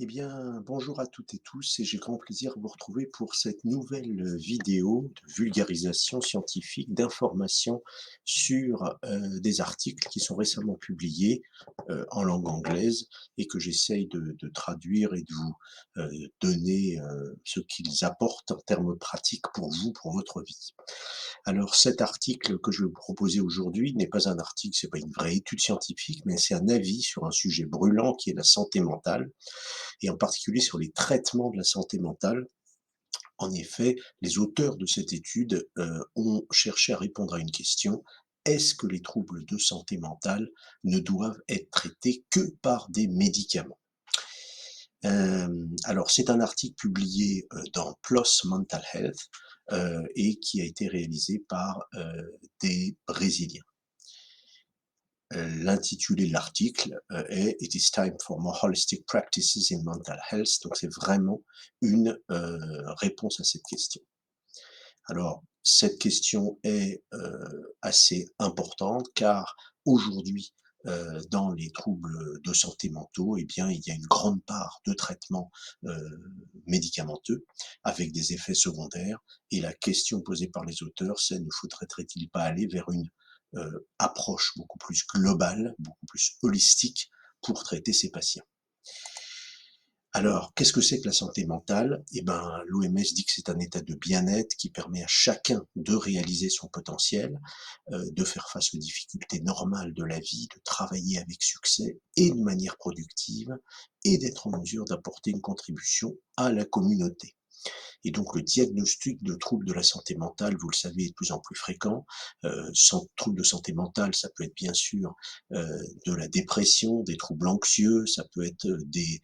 Eh bien, bonjour à toutes et tous et j'ai grand plaisir de vous retrouver pour cette nouvelle vidéo de vulgarisation scientifique, d'information sur des articles qui sont récemment publiés en langue anglaise et que j'essaye de traduire et de vous donner ce qu'ils apportent en termes pratiques pour vous, pour votre vie. Alors cet article que je vais vous proposer aujourd'hui n'est pas un article, c'est pas une vraie étude scientifique, mais c'est un avis sur un sujet brûlant qui est la santé mentale et en particulier sur les traitements de la santé mentale. En effet, les auteurs de cette étude ont cherché à répondre à une question. Est-ce que les troubles de santé mentale ne doivent être traités que par des médicaments? Alors, c'est un article publié dans PLOS Mental Health et qui a été réalisé par des Brésiliens. L'intitulé de l'article est It is time for more holistic practices in mental health. Donc c'est vraiment une réponse à cette question. Alors cette question est assez importante car aujourd'hui dans les troubles de santé mentaux, eh bien, il y a une grande part de traitements médicamenteux avec des effets secondaires. Et la question posée par les auteurs, c'est ne faudrait-il pas aller vers une approche beaucoup plus globale, beaucoup plus holistique pour traiter ces patients. Alors, qu'est-ce que c'est que la santé mentale? Eh ben, l'OMS dit que c'est un état de bien-être qui permet à chacun de réaliser son potentiel, de faire face aux difficultés normales de la vie, de travailler avec succès et de manière productive, et d'être en mesure d'apporter une contribution à la communauté. Et donc le diagnostic de troubles de la santé mentale, vous le savez, est de plus en plus fréquent. Troubles de santé mentale, ça peut être bien sûr de la dépression, des troubles anxieux, ça peut être des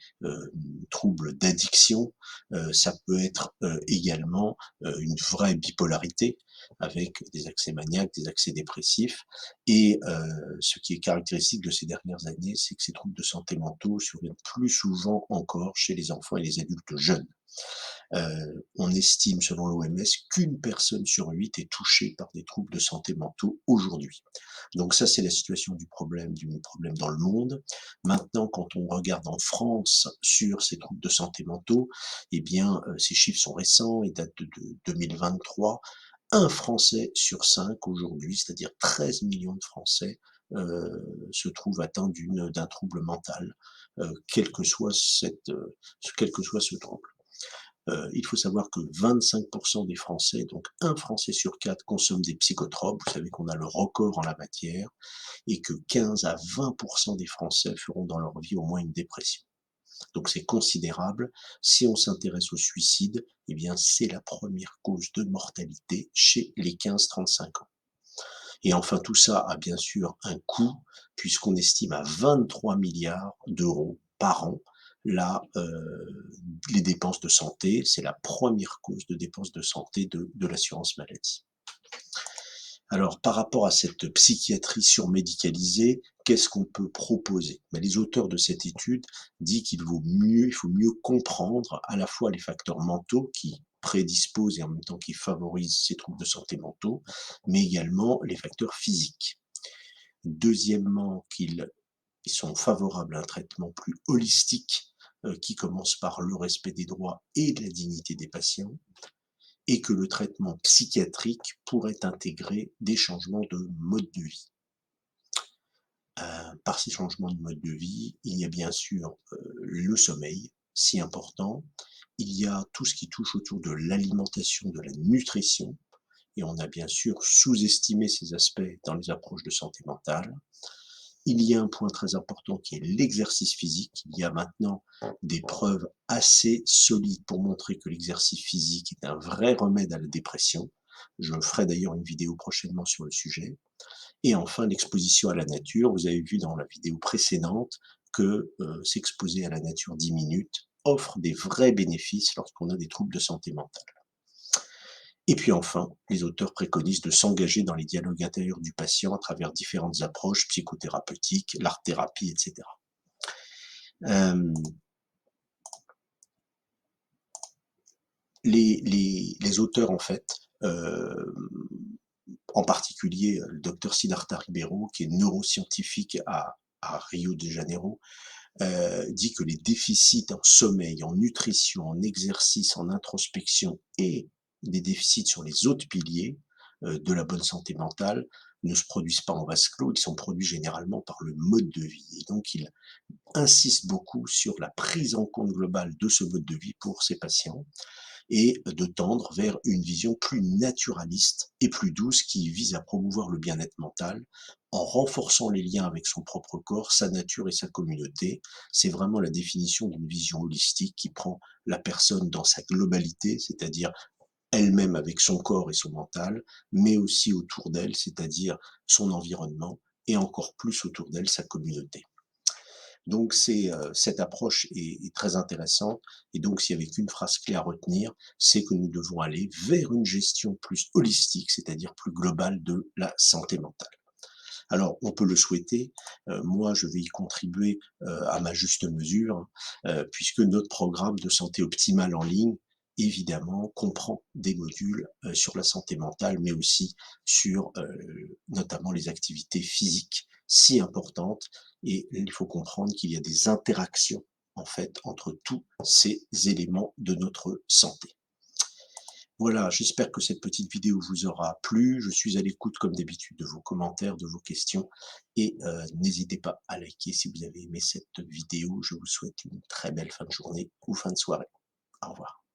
troubles d'addiction, ça peut être également une vraie bipolarité avec des accès maniaques, des accès dépressifs. Et ce qui est caractéristique de ces dernières années, c'est que ces troubles de santé mentaux surviennent plus souvent encore chez les enfants et les adultes jeunes. On estime, selon l'OMS, qu'une personne sur 8 est touchée par des troubles de santé mentaux aujourd'hui. Donc ça, c'est la situation du problème dans le monde. Maintenant, quand on regarde en France sur ces troubles de santé mentaux, eh bien, ces chiffres sont récents, ils datent de 2023. Un Français sur 5 aujourd'hui, c'est-à-dire 13 millions de Français, se trouvent atteints d'un trouble mental, quel que soit quel que soit ce trouble. Il faut savoir que 25% des Français, donc un Français sur 4, consomme des psychotropes. Vous savez qu'on a le record en la matière et que 15 à 20% des Français feront dans leur vie au moins une dépression. Donc c'est considérable. Si on s'intéresse au suicide, eh bien c'est la première cause de mortalité chez les 15-35 ans. Et enfin, tout ça a bien sûr un coût, puisqu'on estime à 23 milliards d'euros par an les dépenses de santé. C'est la première cause de dépenses de santé de l'assurance maladie. Alors, par rapport à cette psychiatrie surmédicalisée, qu'est-ce qu'on peut proposer? Ben, les auteurs de cette étude disent il faut mieux comprendre à la fois les facteurs mentaux qui prédisposent et en même temps qui favorisent ces troubles de santé mentaux, mais également les facteurs physiques. Deuxièmement, qu'ils sont favorables à un traitement plus holistique qui commence par le respect des droits et de la dignité des patients et que le traitement psychiatrique pourrait intégrer des changements de mode de vie. Par ces changements de mode de vie, il y a bien sûr le sommeil, si important. Il y a tout ce qui touche autour de l'alimentation, de la nutrition, et on a bien sûr sous-estimé ces aspects dans les approches de santé mentale. Il y a un point très important qui est l'exercice physique. Il y a maintenant des preuves assez solides pour montrer que l'exercice physique est un vrai remède à la dépression. Je ferai d'ailleurs une vidéo prochainement sur le sujet. Et enfin, l'exposition à la nature. Vous avez vu dans la vidéo précédente que s'exposer à la nature 10 minutes offre des vrais bénéfices lorsqu'on a des troubles de santé mentale. Et puis enfin, les auteurs préconisent de s'engager dans les dialogues intérieurs du patient à travers différentes approches psychothérapeutiques, l'art-thérapie, etc. Euh, les auteurs, en fait, en particulier le docteur Siddhartha Ribeiro, qui est neuroscientifique à Rio de Janeiro, dit que les déficits en sommeil, en nutrition, en exercice, en introspection et des déficits sur les autres piliers de la bonne santé mentale ne se produisent pas en vase clos, ils sont produits généralement par le mode de vie. Et donc, il insiste beaucoup sur la prise en compte globale de ce mode de vie pour ses patients et de tendre vers une vision plus naturaliste et plus douce qui vise à promouvoir le bien-être mental en renforçant les liens avec son propre corps, sa nature et sa communauté. C'est vraiment la définition d'une vision holistique qui prend la personne dans sa globalité, c'est-à-dire elle-même avec son corps et son mental, mais aussi autour d'elle, c'est-à-dire son environnement et encore plus autour d'elle, sa communauté. Donc cette approche est très intéressante et donc s'il y avait qu'une phrase clé à retenir, c'est que nous devons aller vers une gestion plus holistique, c'est-à-dire plus globale de la santé mentale. Alors on peut le souhaiter, moi je vais y contribuer, à ma juste mesure, puisque notre programme de santé optimale en ligne, évidemment, comprend des modules, sur la santé mentale, mais aussi sur, notamment les activités physiques si importantes et il faut comprendre qu'il y a des interactions, en fait, entre tous ces éléments de notre santé. Voilà, j'espère que cette petite vidéo vous aura plu. Je suis à l'écoute comme d'habitude de vos commentaires, de vos questions et n'hésitez pas à liker si vous avez aimé cette vidéo. Je vous souhaite une très belle fin de journée ou fin de soirée. Au revoir.